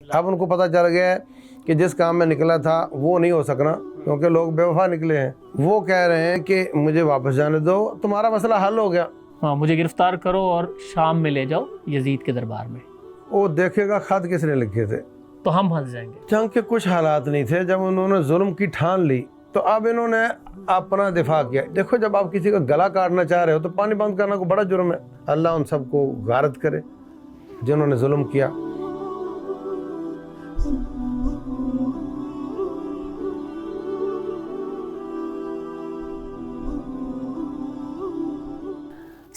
اب ان کو پتہ چل گیا ہے کہ جس کام میں نکلا تھا وہ نہیں ہو سکنا، کیونکہ لوگ بے وفا نکلے ہیں۔ وہ کہہ رہے ہیں کہ مجھے واپس جانے دو، تمہارا مسئلہ حل ہو گیا۔ ہاں، مجھے گرفتار کرو اور شام میں لے جاؤ یزید کے دربار میں۔ وہ دیکھے گا خط کس نے لکھے تھے، تو ہم پھنس جائیں گے۔ جنگ کے کچھ حالات نہیں تھے، جب انہوں نے ظلم کی ٹھان لی تو اب انہوں نے اپنا دفاع کیا۔ دیکھو، جب آپ کسی کا گلا کاٹنا چاہ رہے ہو تو پانی بند کرنا کوئی بڑا جرم ہے۔ اللہ ان سب کو غارت کرے جنہوں نے ظلم کیا۔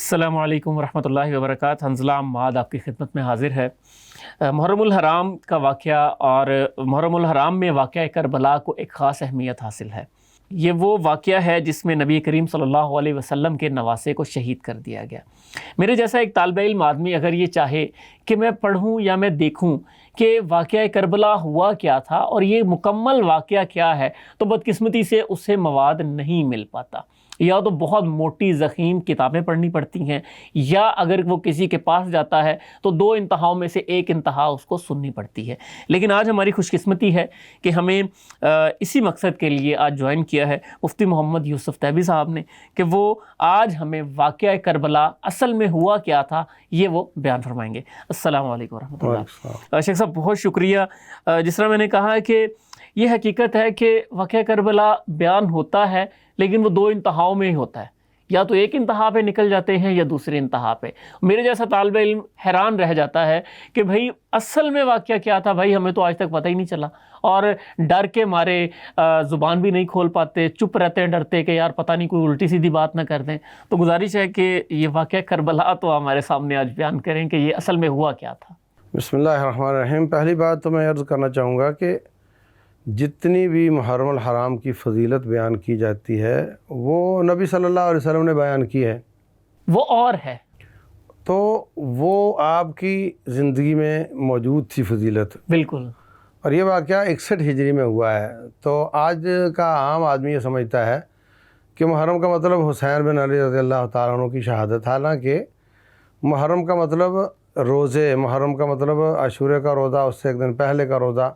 السلام علیکم ورحمۃ اللہ وبرکاتہ۔ حنظلہ عماد آپ کی خدمت میں حاضر ہے۔ محرم الحرام کا واقعہ اور محرم الحرام میں واقعہ کربلا کو ایک خاص اہمیت حاصل ہے۔ یہ وہ واقعہ ہے جس میں نبی کریم صلی اللہ علیہ وسلم کے نواسے کو شہید کر دیا گیا۔ میرے جیسا ایک طالب علم آدمی اگر یہ چاہے کہ میں پڑھوں یا میں دیکھوں کہ واقعہ کربلا ہوا کیا تھا اور یہ مکمل واقعہ کیا ہے، تو بدقسمتی سے اسے مواد نہیں مل پاتا، یا تو بہت موٹی ضخیم کتابیں پڑھنی پڑتی ہیں، یا اگر وہ کسی کے پاس جاتا ہے تو دو انتہاؤں میں سے ایک انتہا اس کو سننی پڑتی ہے۔ لیکن آج ہماری خوش قسمتی ہے کہ ہمیں اسی مقصد کے لیے آج جوائن کیا ہے مفتی محمد یوسف تیبی صاحب نے، کہ وہ آج ہمیں واقعہ کربلا اصل میں ہوا کیا تھا یہ وہ بیان فرمائیں گے۔ السلام علیکم ورحمۃ اللہ۔ شیخ صاحب بہت شکریہ۔ جس طرح میں نے کہا ہے کہ یہ حقیقت ہے کہ واقعہ کربلا بیان ہوتا ہے لیکن وہ دو انتہاؤں میں ہی ہوتا ہے، یا تو ایک انتہا پہ نکل جاتے ہیں یا دوسرے انتہا پہ۔ میرے جیسا طالب علم حیران رہ جاتا ہے کہ بھائی اصل میں واقعہ کیا تھا، بھائی ہمیں تو آج تک پتہ ہی نہیں چلا، اور ڈر کے مارے زبان بھی نہیں کھول پاتے، چپ رہتے ہیں ڈرتے کہ یار پتہ نہیں کوئی الٹی سیدھی بات نہ کر دیں۔ تو گزارش ہے کہ یہ واقعہ کربلا تو ہمارے سامنے آج بیان کریں کہ یہ اصل میں ہوا کیا تھا۔ بسم اللہ الرحمن الرحیم۔ پہلی بات تو میں عرض کرنا چاہوں گا کہ جتنی بھی محرم الحرام کی فضیلت بیان کی جاتی ہے وہ نبی صلی اللہ علیہ وسلم نے بیان کی ہے، وہ اور ہے تو وہ آپ کی زندگی میں موجود تھی فضیلت۔ بالکل۔ اور یہ واقعہ 61 ہجری میں ہوا ہے، تو آج کا عام آدمی یہ سمجھتا ہے کہ محرم کا مطلب حسین بن علی رضی اللہ تعالیٰ عنہ کی شہادت، حالانکہ محرم کا مطلب روزے، محرم کا مطلب عاشورے کا روزہ، اس سے ایک دن پہلے کا روزہ،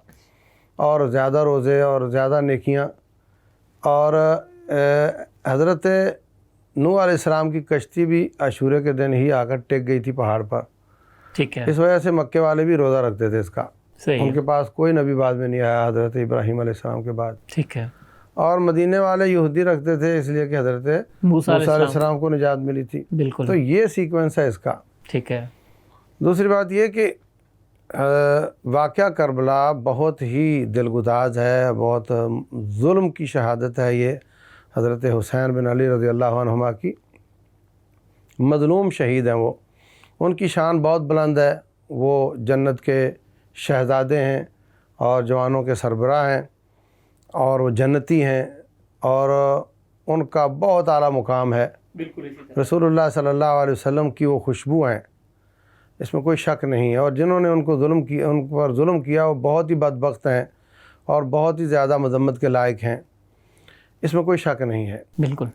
اور زیادہ روزے اور زیادہ نیکیاں۔ اور حضرت نوح علیہ السلام کی کشتی بھی عاشورے کے دن ہی آ کر ٹک گئی تھی پہاڑ پر، ٹھیک ہے۔ اس وجہ سے مکے والے بھی روزہ رکھتے تھے اس کا۔ صحیح ان کے پاس کوئی نبی بعد میں نہیں آیا حضرت ابراہیم علیہ السلام کے بعد۔ ٹھیک ہے۔ اور مدینے والے یہودی رکھتے تھے اس لیے کہ حضرت موسیٰ علیہ السلام کو نجات ملی تھی۔ بالکل۔ تو یہ سیکوینس ہے اس کا۔ ٹھیک ہے۔ دوسری بات یہ کہ واقعہ کربلا بہت ہی دلگداز ہے، بہت ظلم کی شہادت ہے یہ حضرت حسین بن علی رضی اللہ عنہما کی۔ مظلوم شہید ہیں وہ، ان کی شان بہت بلند ہے، وہ جنت کے شہزادے ہیں اور جوانوں کے سربراہ ہیں، اور وہ جنتی ہیں، اور ان کا بہت اعلیٰ مقام ہے۔ بالکل۔ رسول اللہ صلی اللہ علیہ وسلم کی وہ خوشبو ہیں، اس میں کوئی شک نہیں ہے۔ اور جنہوں نے ان پر ظلم کیا وہ بہت ہی بدبخت ہیں اور بہت ہی زیادہ مذمت کے لائق ہیں، اس میں کوئی شک نہیں ہے۔ بالکل۔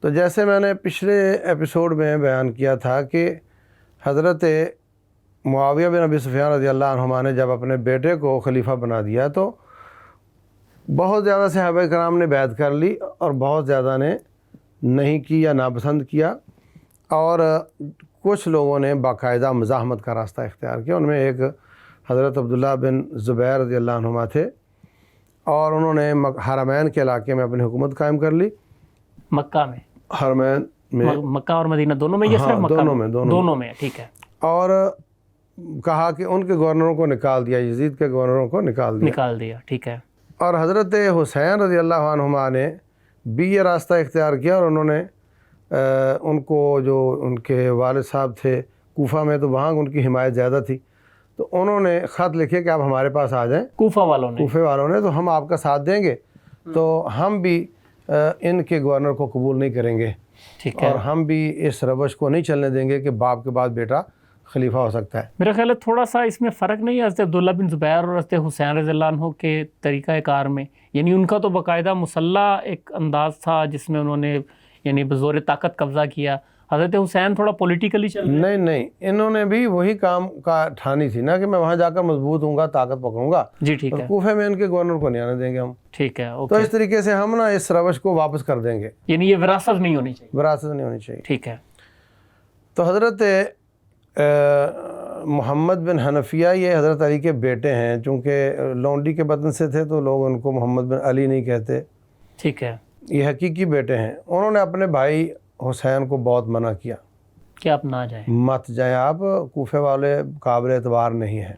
تو جیسے میں نے پچھلے ایپیسوڈ میں بیان کیا تھا کہ حضرت معاویہ بن ابی سفیان رضی اللہ عنہما نے جب اپنے بیٹے کو خلیفہ بنا دیا تو بہت زیادہ صحابہ کرام نے بیعت کر لی اور بہت زیادہ نے نہیں کی یا ناپسند کیا، اور کچھ لوگوں نے باقاعدہ مزاحمت کا راستہ اختیار کیا۔ ان میں ایک حضرت عبداللہ بن زبیر رضی اللہ عنہما تھے، اور انہوں نے حرمین کے علاقے میں اپنی حکومت قائم کر لی۔ مکہ میں، حرمین میں، مکہ اور مدینہ دونوں میں، یہ صرف مکہ دونوں میں، دونوں میں، ٹھیک ہے۔ اور کہا کہ ان کے گورنروں کو نکال دیا، یزید کے گورنروں کو نکال دیا، ٹھیک ہے۔ اور حضرت حسین رضی اللہ عنہما نے بھی یہ راستہ اختیار کیا، اور انہوں نے ان کو، جو ان کے والد صاحب تھے کوفہ میں، تو وہاں ان کی حمایت زیادہ تھی، تو انہوں نے خط لکھے کہ آپ ہمارے پاس آ جائیں، کوفہ والوں نے، تو ہم آپ کا ساتھ دیں گے، تو ہم بھی ان کے گورنر کو قبول نہیں کریں گے، ٹھیک ہے، اور ہم بھی اس روش کو نہیں چلنے دیں گے کہ باپ کے بعد بیٹا خلیفہ ہو سکتا ہے۔ میرا خیال ہے تھوڑا سا اس میں فرق نہیں ہے حضرت عبداللہ بن زبیر اور حضرت حسین رضی اللہ عنہ کے طریقہ کار میں، یعنی ان کا تو باقاعدہ مسلح ایک انداز تھا جس میں انہوں نے یعنی بزور طاقت قبضہ کیا، حضرت حسین تھوڑا پولیٹیکلی چل رہے ہیں؟ نہیں، انہوں نے بھی وہی کام کا ٹھانی تھی نا کہ میں وہاں جا کر مضبوط ہوں گا، طاقت پکڑوں گا، جی ٹھیک ہے، کوفے میں ان کے گورنر کو نہیں آنے دیں گے ہم. ٹھیک ہے، تو اوکے. اس طریقے سے ہم نا اس روش کو واپس کر دیں گے، یعنی یہ وراثت نہیں ہونی چاہیے. وراثت نہیں ہونی چاہیے. ٹھیک ہے. تو حضرت محمد بن حنفیہ یہ حضرت علی کے بیٹے ہیں، چونکہ لونڈی کے بدن سے تھے تو لوگ ان کو محمد بن علی نہیں کہتے. ٹھیک ہے. یہ حقیقی بیٹے ہیں. انہوں نے اپنے بھائی حسین کو بہت منع کیا کہ آپ نہ جائیں. مت جائیں آپ، کوفے والے قابل اعتبار نہیں ہیں.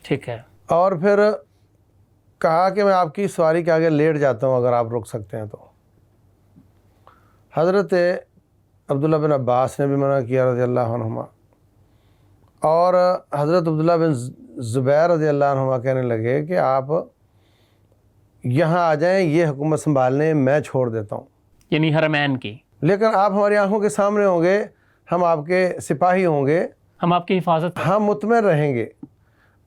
ٹھیک ہے. اور پھر کہا کہ میں آپ کی سواری کے آگے لیٹ جاتا ہوں اگر آپ رک سکتے ہیں تو. حضرت عبداللہ بن عباس نے بھی منع کیا رضی اللہ عنہما، اور حضرت عبداللہ بن زبیر رضی اللہ عنہما کہنے لگے کہ آپ یہاں آ جائیں، یہ حکومت سنبھالنے میں چھوڑ دیتا ہوں. یعنی حرمین کی. لیکن آپ ہماری آنکھوں کے سامنے ہوں گے، ہم آپ کے سپاہی ہوں گے، ہم آپ کی حفاظت. ہم مطمئن رہیں گے.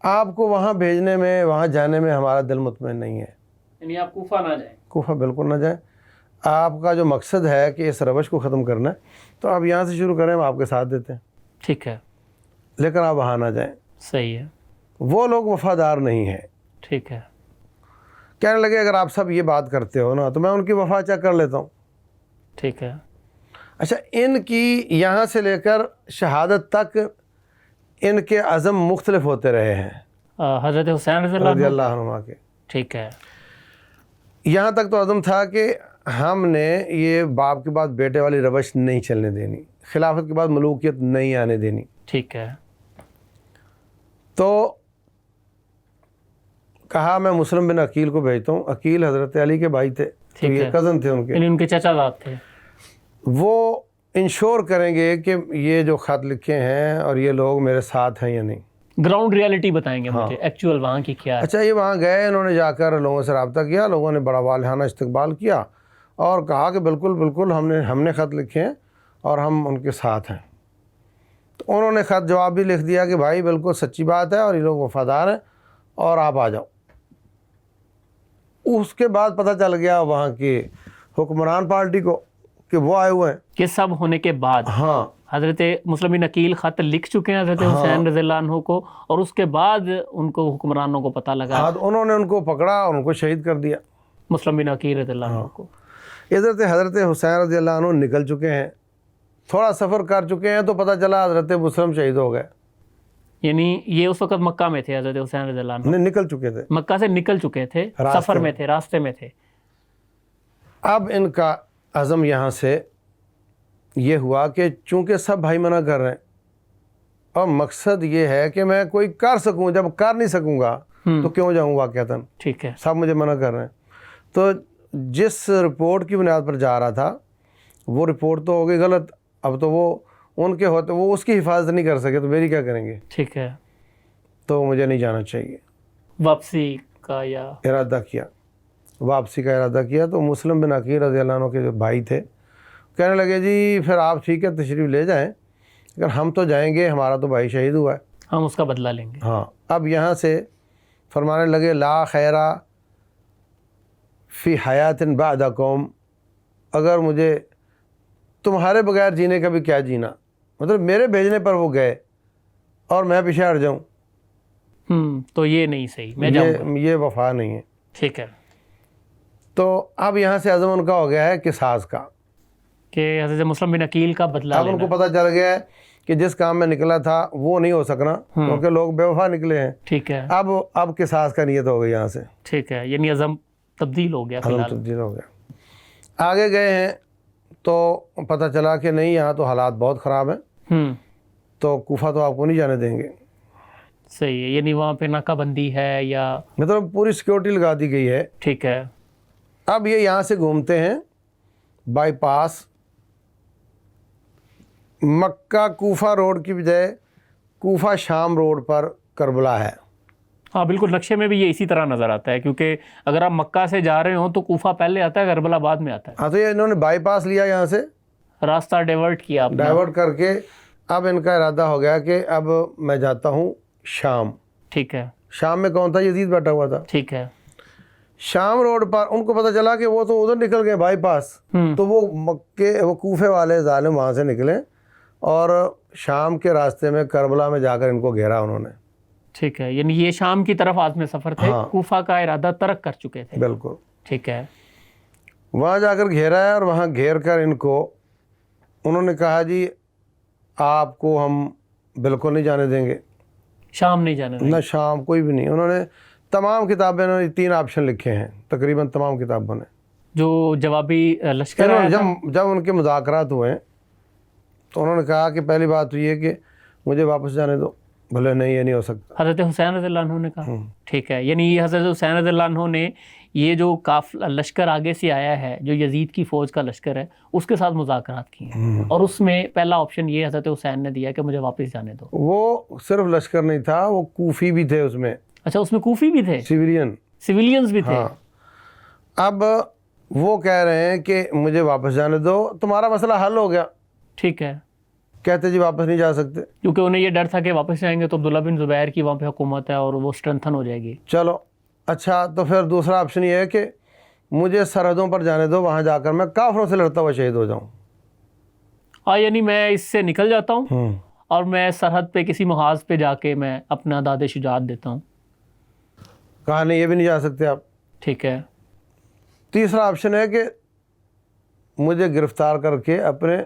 آپ کو وہاں بھیجنے میں، وہاں جانے میں ہمارا دل مطمئن نہیں ہے. یعنی آپ کوفہ نہ جائیں. کوفہ بالکل نہ جائیں. آپ کا جو مقصد ہے کہ اس روش کو ختم کرنا ہے تو آپ یہاں سے شروع کریں، ہم آپ کے ساتھ دیتے ہیں، ٹھیک ہے. لیکن آپ وہاں نہ جائیں. صحیح ہے. وہ لوگ وفادار نہیں ہیں. ٹھیک ہے. کہنے لگے اگر آپ سب یہ بات کرتے ہو نا تو میں ان کی وفا چیک کر لیتا ہوں. ٹھیک ہے. اچھا، ان کی یہاں سے لے کر شہادت تک ان کے عزم مختلف ہوتے رہے ہیں حضرت حسین رضی رضی اللہ عنہ. اللہ عنہ کے. ٹھیک ہے. یہاں تک تو عزم تھا کہ ہم نے یہ باپ کے بعد بیٹے والی روش نہیں چلنے دینی، خلافت کے بعد ملوکیت نہیں آنے دینی. ٹھیک ہے. تو کہا میں مسلم بن عقیل کو بھیجتا ہوں. عقیل حضرت علی کے بھائی تھے، تو ٹھیک یہ ہے. کزن تھے ان کے. یعنی ان کے چچا زاد تھے. وہ انشور کریں گے کہ یہ جو خط لکھے ہیں اور یہ لوگ میرے ساتھ ہیں یا نہیں. گراؤنڈ ریالٹی بتائیں گے مجھے، ایکچوئل وہاں کی کیا ہے. اچھا، یہ وہاں گئے، انہوں نے جا کر لوگوں سے رابطہ کیا، لوگوں نے بڑا والہانہ استقبال کیا اور کہا کہ بالکل بالکل ہم نے خط لکھے ہیں اور ہم ان کے ساتھ ہیں. تو انہوں نے خط جواب بھی لکھ دیا کہ بھائی بالکل سچی بات ہے اور یہ لوگ وفادار ہیں اور آپ آ جاؤ. اس کے بعد پتہ چل گیا وہاں کی حکمران پارٹی کو کہ وہ آئے ہوئے ہیں. کہ سب ہونے کے بعد ہاں، حضرت مسلم بن عقیل خط لکھ چکے ہیں حضرت حسین رضی اللہ عنہ کو، اور اس کے بعد ان کو حکمرانوں کو پتہ لگا. ہاں، تو انہوں نے ان کو پکڑا اور ان کو شہید کر دیا. مسلم بن عقیل رضی اللہ عنہ کو. ادھر سے حضرت حسین رضی اللہ عنہ نکل چکے ہیں، تھوڑا سفر کر چکے ہیں تو پتہ چلا حضرت مسلم شہید ہو گئے. یعنی یہ اس وقت مکہ میں تھے حضرت حسین رضی اللہ عنہ، نہیں، نکل چکے تھے، مکہ سے نکل چکے تھے، سفر میں تھے، راستے میں تھے. اب ان کا عزم یہاں سے یہ ہوا کہ چونکہ سب بھائی منع کر رہے ہیں اور مقصد یہ ہے کہ میں کوئی کر سکوں، جب کر نہیں سکوں گا تو کیوں جاؤں واقعتاً. ٹھیک ہے. سب مجھے منع کر رہے ہیں. تو جس رپورٹ کی بنیاد پر جا رہا تھا وہ رپورٹ تو ہو گئی غلط. اب تو وہ ان کے ہوتے، وہ اس کی حفاظت نہیں کر سکے تو میری کیا کریں گے. ٹھیک ہے. تو مجھے نہیں جانا چاہیے. واپسی کا یا ارادہ کیا، واپسی کا ارادہ کیا. تو مسلم بن عقیل رضی اللہ عنہ کے جو بھائی تھے کہنے لگے جی پھر آپ ٹھیک ہے تشریف لے جائیں، لیکن ہم تو جائیں گے، ہمارا تو بھائی شہید ہوا ہے، ہم اس کا بدلہ لیں گے. ہاں. اب یہاں سے فرمانے لگے لا خیرہ فی حیات بعد قوم، اگر مجھے تمہارے بغیر جینے کا بھی کیا جینا. مطلب میرے بھیجنے پر وہ گئے اور میں پیچھے ہٹ جاؤں، تو یہ نہیں صحیح، میں جاؤں گا. یہ وفا نہیں ہے. ٹھیک ہے. تو اب یہاں سے عزم ان کا ہو گیا ہے قصاص کا، کہ حضرت مسلم بن عقیل کا بدلہ اب ان لینا. کو پتہ چل گیا ہے کہ جس کام میں نکلا تھا وہ نہیں ہو سکنا کیونکہ لوگ بے وفا نکلے ہیں. ٹھیک ہے. اب قصاص کا نیت ہو گئی یہاں سے. ٹھیک ہے. یعنی عزم تبدیل ہو گیا. عزم تبدیل ہو گیا. آگے گئے ہیں تو پتہ چلا کہ نہیں، یہاں تو حالات بہت خراب ہیں، تو کوفہ تو آپ کو نہیں جانے دیں گے. صحیح ہے. یعنی وہاں پہ ناکہ بندی ہے یا مطلب پوری سیکورٹی لگا دی گئی ہے. ٹھیک ہے. اب یہ یہاں سے گھومتے ہیں bypass, Makkah Kufa road کی بجائے کوفہ شام روڈ پر کربلا ہے. ہاں بالکل، نقشے میں بھی یہ اسی طرح نظر آتا ہے، کیونکہ اگر آپ مکہ سے جا رہے ہوں تو کوفہ پہلے آتا ہے، کربلا بعد میں آتا ہے. ہاں، تو یہ انہوں نے بائی پاس لیا، یہاں سے راستہ ڈائیورٹ کیا آپ نے. ڈائیورٹ کر کے اب ان کا ارادہ ہو گیا کہ اب میں جاتا ہوں شام. ٹھیک ہے. شام میں کون تھا؟ یزید بیٹھا ہوا تھا. ٹھیک ہے. شام روڈ پر ان کو پتہ چلا کہ وہ تو ادھر نکل گئے بائی پاس، تو وہ کوفے والے ظالم وہاں سے نکلے اور شام کے راستے میں کربلا میں جا کر ان کو گھیرا انہوں نے۔ ٹھیک ہے، یعنی یہ شام کی طرف عازم سفر تھے، کوفہ کا ارادہ ترک کر چکے تھے۔ بالکل، ٹھیک ہے، وہاں جا کر گھیرا ہے اور وہاں گھیر کر ان کو انہوں نے کہا جی آپ کو ہم بالکل نہیں جانے دیں گے، شام نہیں جانے دیں گے، نہ شام کوئی بھی نہیں۔ انہوں نے تمام کتابیں انہوں نے 3 آپشن لکھے ہیں تقریباً تمام کتابوں نے۔ جو جوابی لشکر آیا تھا، جب ان کے مذاکرات ہوئے تو انہوں نے کہا کہ پہلی بات تو یہ کہ مجھے واپس جانے دو، بھلے نہیں یہ نہیں ہو سکتا۔ حضرت حسین رضی اللہ عنہ نے کہا ٹھیک ہے، یعنی حضرت حسین رضی اللہ عنہ نے یہ جو لشکر آگے سے آیا ہے جو یزید کی فوج کا لشکر ہے اس کے ساتھ مذاکرات کیے ہیں، اور اس میں پہلا آپشن یہ حضرت حسین نے دیا کہ مجھے واپس جانے دو۔ وہ صرف لشکر نہیں تھا، وہ کوفی بھی تھے اس میں، اچھا اس میں کوفی بھی تھے، سویلینز بھی تھے۔ ہاں، اب وہ کہہ رہے ہیں کہ مجھے واپس جانے دو، تمہارا مسئلہ حل ہو گیا۔ ٹھیک ہے، کہتے جی واپس نہیں جا سکتے، کیونکہ انہیں یہ ڈر تھا کہ واپس جائیں گے تو عبداللہ بن زبیر کی وہاں پہ حکومت ہے اور وہ اسٹرنتھن ہو جائے گی۔ چلو اچھا، تو پھر دوسرا آپشن یہ ہے کہ مجھے سرحدوں پر جانے دو، وہاں جا کر میں کافروں سے لڑتا ہوا شہید ہو جاؤں۔ یعنی میں اس سے نکل جاتا ہوں اور میں سرحد پہ کسی محاذ پہ جا کے میں اپنا داد شجاعت دیتا ہوں۔ کہا نہیں، یہ بھی نہیں جا سکتے آپ۔ ٹھیک ہے، تیسرا آپشن ہے کہ مجھے گرفتار کر کے اپنے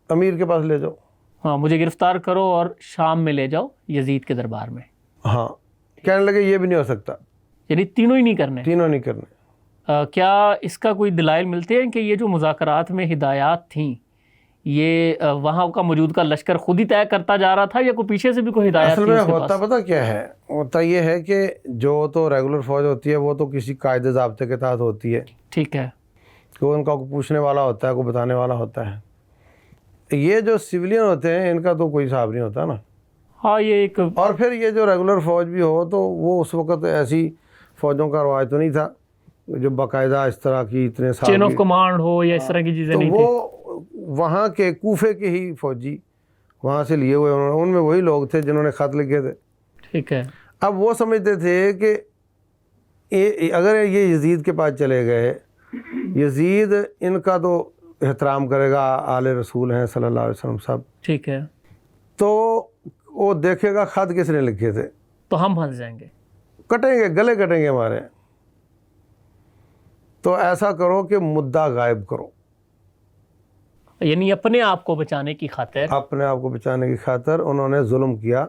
امیر کے پاس لے جاؤ۔ ہاں مجھے گرفتار کرو اور شام میں لے جاؤ یزید کے دربار میں۔ ہاں، کہنے لگے یہ بھی نہیں ہو سکتا، یعنی تینوں ہی نہیں کرنے۔ تینوں نہیں کرنے۔ کیا اس کا کوئی دلائل ملتے ہیں کہ یہ جو مذاکرات میں ہدایات تھیں یہ وہاں کا موجود کا لشکر خود ہی طے کرتا جا رہا تھا یا کوئی پیچھے سے بھی کوئی ہدایات اصل تھی میں اس کے ہوتا پاس؟ پتہ کیا ہے، ہوتا یہ ہے کہ جو تو ریگولر فوج ہوتی ہے وہ تو کسی قاعدے ضابطے کے تحت ہوتی ہے، ٹھیک ہے، کہ ان کا کوئی پوچھنے والا ہوتا ہے، کوئی بتانے والا ہوتا ہے۔ یہ جو سویلین ہوتے ہیں ان کا تو کوئی حساب نہیں ہوتا نا۔ ہاں یہ ایک، اور پھر یہ جو ریگولر فوج بھی ہو تو وہ اس وقت ایسی فوجوں کا رواج تو نہیں تھا جو باقاعدہ اس طرح کی اتنے سال چین آف کمانڈ ہو یا اس طرح کی چیزیں تو نہیں تھی۔ وہ وہاں کے کوفے کے ہی فوجی وہاں سے لیے ہوئے، ان میں وہی لوگ تھے جنہوں نے خط لکھے تھے۔ ٹھیک ہے، اب وہ سمجھتے تھے کہ اگر یہ یزید کے پاس چلے گئے، یزید ان کا تو احترام کرے گا، آل رسول ہیں صلی اللہ علیہ وسلم صاحب، ٹھیک ہے، تو وہ دیکھے گا خط کس نے لکھے تھے، تو ہم پھنس جائیں گے، کٹیں گے، گلے کٹیں گے ہمارے۔ تو ایسا کرو کہ مدعا غائب کرو، یعنی اپنے آپ کو بچانے کی خاطر، اپنے آپ کو بچانے کی خاطر انہوں نے ظلم کیا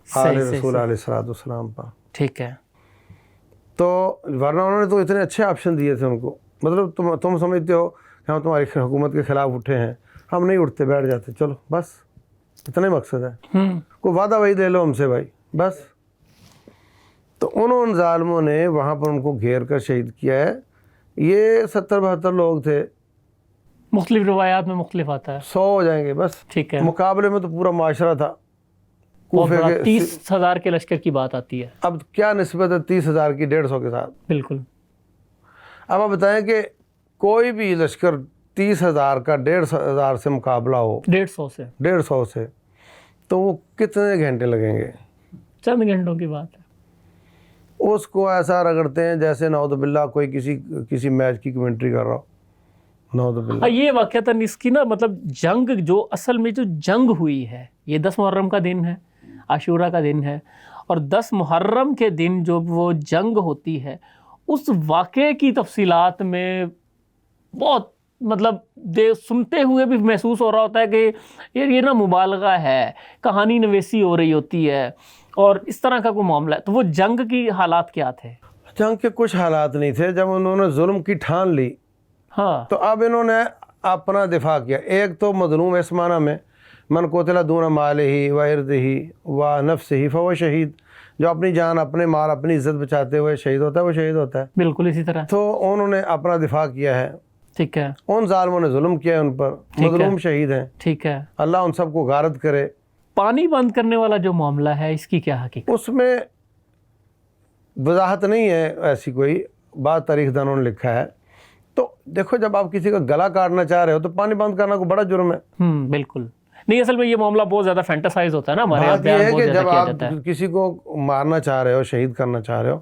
آل رسول علیہ الصلوۃ والسلام پر۔ ٹھیک ہے، تو ورنہ انہوں نے تو اتنے اچھے آپشن دیے تھے ان کو، مطلب تم سمجھتے ہو کہ ہم تمہاری حکومت کے خلاف اٹھے ہیں، ہم نہیں اٹھتے، بیٹھ جاتے، چلو بس اتنا ہی مقصد ہے، کوئی وعدہ وہی دے لو ہم سے بھائی بس۔ تو ان ظالموں نے وہاں پر ان کو گھیر کر شہید کیا ہے۔ یہ 70-72 لوگ تھے، مختلف روایات میں مختلف آتا ہے۔ 100 ہو جائیں گے بس، ٹھیک ہے، مقابلے میں تو پورا معاشرہ تھا کوفے کے۔ 30,000 کے لشکر کی بات آتی ہے۔ اب کیا نسبت ہے 30,000 کی 150 کے ساتھ؟ بالکل۔ اب آپ بتائیں کہ کوئی بھی لشکر 30,000 کا 1,500 سے مقابلہ ہو، 150 سے 150 سے، تو وہ کتنے گھنٹے لگیں گے؟ چند گھنٹوں کی بات ہے۔ اس کو ایسا رگڑتے ہیں جیسے نعوذ باللہ کوئی کسی میچ کی کمنٹری کر رہا ہو، نعوذ باللہ۔ یہ واقعتاً اس کی نا مطلب جنگ جو اصل میں جو جنگ ہوئی ہے، یہ 10 محرم کا دن ہے، عاشورہ کا دن ہے، اور 10 محرم کے دن جو وہ جنگ ہوتی ہے اس واقعے کی تفصیلات میں بہت مطلب سنتے ہوئے بھی محسوس ہو رہا ہوتا ہے کہ یہ نا مبالغہ ہے، کہانی نویسی ہو رہی ہوتی ہے اور اس طرح کا کوئی معاملہ ہے۔ تو وہ جنگ کی حالات کیا تھے؟ جنگ کے کچھ حالات نہیں تھے، جب انہوں نے ظلم کی ٹھان لی ہاں، تو اب انہوں نے اپنا دفاع کیا۔ ایک تو مظلوم اس معنی میں من قتل دون مالہ و عرضہ و نفسہ فہو شہید، جو اپنی جان، اپنے مال، اپنی عزت بچاتے ہوئے شہید ہوتا ہے وہ شہید ہوتا ہے۔ بالکل اسی طرح۔ تو انہوں نے اپنا دفاع کیا ہے، ٹھیک ہے، ان ظالموں نے ظلم کیا ہے ان پر، مظلوم شہید ہیں، ٹھیک ہے۔ اللہ ان سب کو غارت کرے۔ پانی بند کرنے والا جو معاملہ ہے اس کی کیا حقیقت؟ اس میں وضاحت نہیں ہے ایسی کوئی، بعض تاریخ دانوں نے لکھا ہے۔ تو دیکھو جب آپ کسی کا گلا کاٹنا چاہ رہے ہو تو پانی بند کرنا کوئی بڑا جرم ہے۔ بالکل نہیں، اصل میں یہ معاملہ بہت زیادہ فینٹاسائز ہوتا ہے نا ہمارے یہاں، بات یہ ہے بہت کہ زیادہ جب کیا آپ جاتا ہے۔ کسی کو مارنا چاہ رہے ہو، شہید کرنا چاہ رہے ہو،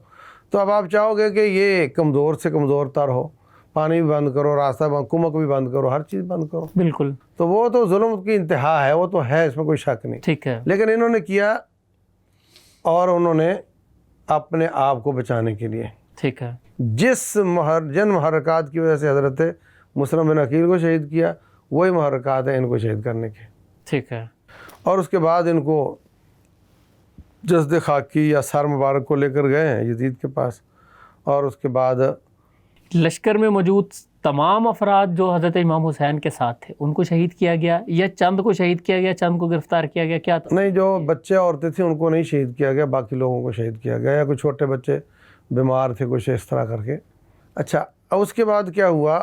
تو اب آپ چاہو گے کہ یہ کمزور سے کمزور تر ہو، پانی بھی بند کرو، راستہ بند، کمک بھی بند کرو، ہر چیز بند کرو، بالکل تو وہ تو ظلم کی انتہا ہے، وہ تو ہے، اس میں کوئی شک نہیں. ٹھیک ہے. لیکن انہوں نے کیا، اور انہوں نے اپنے آپ کو بچانے کے لیے ٹھیک ہے. جن محرکات کی وجہ سے حضرت مسلم بن عقیل کو شہید کیا، وہی محرکات ہیں ان کو شہید کرنے کے. ٹھیک ہے. اور اس کے بعد ان کو جسد خاکی یا سر مبارک کو لے کر گئے ہیں یزید کے پاس، اور اس کے بعد لشکر میں موجود تمام افراد جو حضرت امام حسین کے ساتھ تھے ان کو شہید کیا گیا، یا چند کو شہید کیا گیا، چند کو گرفتار کیا گیا، کیا تھا؟ نہیں، جو بچے عورتیں تھیں ان کو نہیں شہید کیا گیا، باقی لوگوں کو شہید کیا گیا، یا کوئی چھوٹے بچے بیمار تھے، کچھ اس طرح کر کے. اچھا، اب اس کے بعد کیا ہوا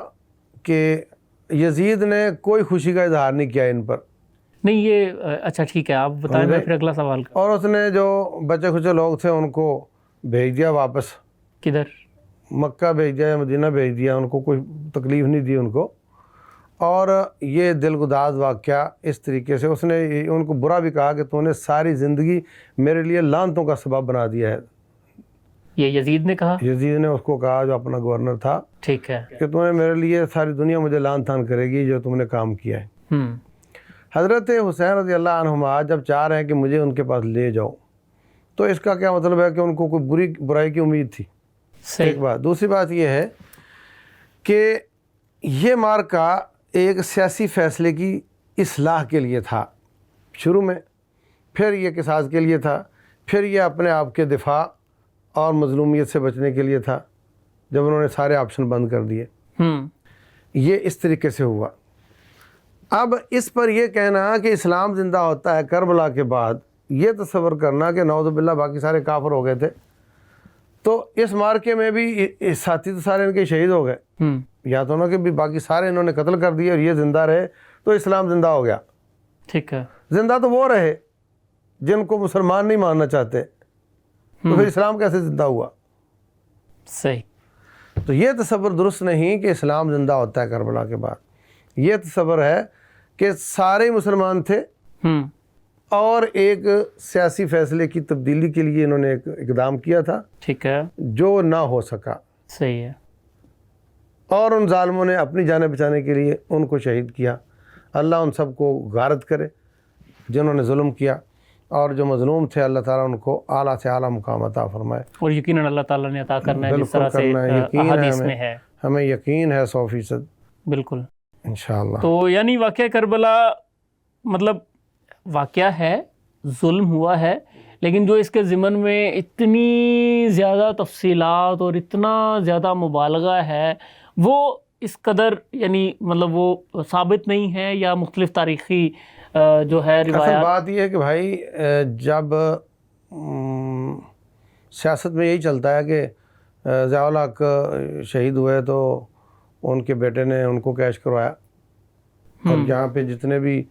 کہ یزید نے کوئی خوشی کا اظہار نہیں کیا ان پر. نہیں یہ اچھا ٹھیک ہے، آپ بتائیں، میں پھر اگلا سوال کروں. اور اس نے جو بچے کچے لوگ تھے ان کو بھیج دیا واپس، کدھر؟ مکہ بھیج دیا یا مدینہ بھیج دیا، ان کو کوئی تکلیف نہیں دی ان کو. اور یہ دلگداز واقعہ اس طریقے سے اس نے ان کو برا بھی کہا کہ تو نے ساری زندگی میرے لیے لعنتوں کا سبب بنا دیا ہے. یہ یزید نے کہا؟ یزید نے اس کو کہا جو اپنا گورنر تھا، ٹھیک ہے، کہ تو نے میرے لیے ساری دنیا مجھے لعن طعن کرے گی جو تم نے کام کیا ہے. حضرت حسین رضی اللہ عنہما جب چاہ رہے ہیں کہ مجھے ان کے پاس لے جاؤ، تو اس کا کیا مطلب ہے کہ ان کو کوئی برائی کی امید تھی. ایک بات. دوسری بات یہ ہے کہ یہ مارکا ایک سیاسی فیصلے کی اصلاح کے لیے تھا شروع میں، پھر یہ قصاص کے لیے تھا، پھر یہ اپنے آپ کے دفاع اور مظلومیت سے بچنے کے لیے تھا جب انہوں نے سارے آپشن بند کر دیے. یہ اس طریقے سے ہوا. اب اس پر یہ کہنا کہ اسلام زندہ ہوتا ہے کربلا کے بعد، یہ تصور کرنا کہ نعوذ باللہ باقی سارے کافر ہو گئے تھے، تو اس مارکے میں بھی ساتھی تو سارے ان کے شہید ہو گئے، یا تو نہ کہ بھی باقی سارے انہوں نے قتل کر دیے اور یہ زندہ رہے تو اسلام زندہ ہو گیا. ٹھیک ہے. زندہ تو وہ رہے جن کو مسلمان نہیں ماننا چاہتے، تو پھر اسلام کیسے زندہ ہوا؟ صحیح. تو یہ تصور درست نہیں کہ اسلام زندہ ہوتا ہے کربلا کے بعد. یہ تصور ہے کہ سارے مسلمان تھے اور ایک سیاسی فیصلے کی تبدیلی کے لیے انہوں نے ایک اقدام کیا تھا، ٹھیک ہے، جو نہ ہو سکا. صحیح ہے. اور ان ظالموں نے اپنی جانیں بچانے کے لیے ان کو شہید کیا. اللہ ان سب کو غارت کرے جنہوں نے ظلم کیا، اور جو مظلوم تھے اللہ تعالیٰ ان کو اعلیٰ سے اعلیٰ مقام عطا فرمائے. اور یقیناً اللہ تعالیٰ نے عطا کرنا ہے، جس طرح سے یقین حدیث میں ہے. ہمیں یقین ہے 100%. بالکل انشاءاللہ. تو یعنی واقعہ کربلا مطلب واقعہ ہے، ظلم ہوا ہے، لیکن جو اس کے ضمن میں اتنی زیادہ تفصیلات اور اتنا زیادہ مبالغہ ہے، وہ اس قدر یعنی مطلب وہ ثابت نہیں ہے، یا مختلف تاریخی جو ہے اصل روایات. بات یہ ہے کہ بھائی جب سیاست میں یہی چلتا ہے کہ ضیاء الحق شہید ہوئے تو ان کے بیٹے نے ان کو کیش کروایا، اور جہاں پہ جتنے بھی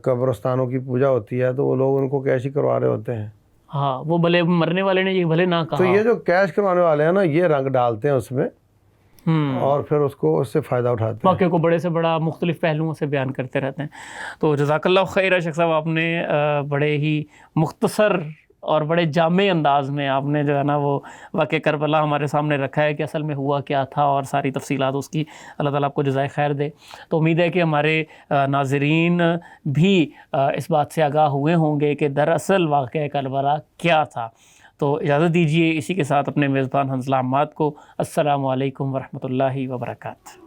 قبرستانوں کی پوجا ہوتی ہے تو وہ لوگ ان کو کیش ہی کروا رہے ہوتے ہیں. ہاں، وہ بھلے مرنے والے نے یہ بھلے نہ کہا. تو یہ جو کیش کروانے والے ہیں نا، یہ رنگ ڈالتے ہیں اس میں، اور پھر اس کو اس سے فائدہ اٹھاتے ہیں، واقعے کو بڑے سے بڑا مختلف پہلوؤں سے بیان کرتے رہتے ہیں. تو جزاک اللہ خیر شیخ صاحب، آپ نے بڑے ہی مختصر اور بڑے جامع انداز میں آپ نے جو ہے نا وہ واقعہ کربلا ہمارے سامنے رکھا ہے کہ اصل میں ہوا کیا تھا، اور ساری تفصیلات اس کی. اللہ تعالیٰ آپ کو جزائے خیر دے. تو امید ہے کہ ہمارے ناظرین بھی اس بات سے آگاہ ہوئے ہوں گے کہ دراصل واقعہ کربلا کیا تھا. تو اجازت دیجیے اسی کے ساتھ اپنے میزبان حنظلہ عماد کو السلام علیکم ورحمۃ اللہ وبرکاتہ.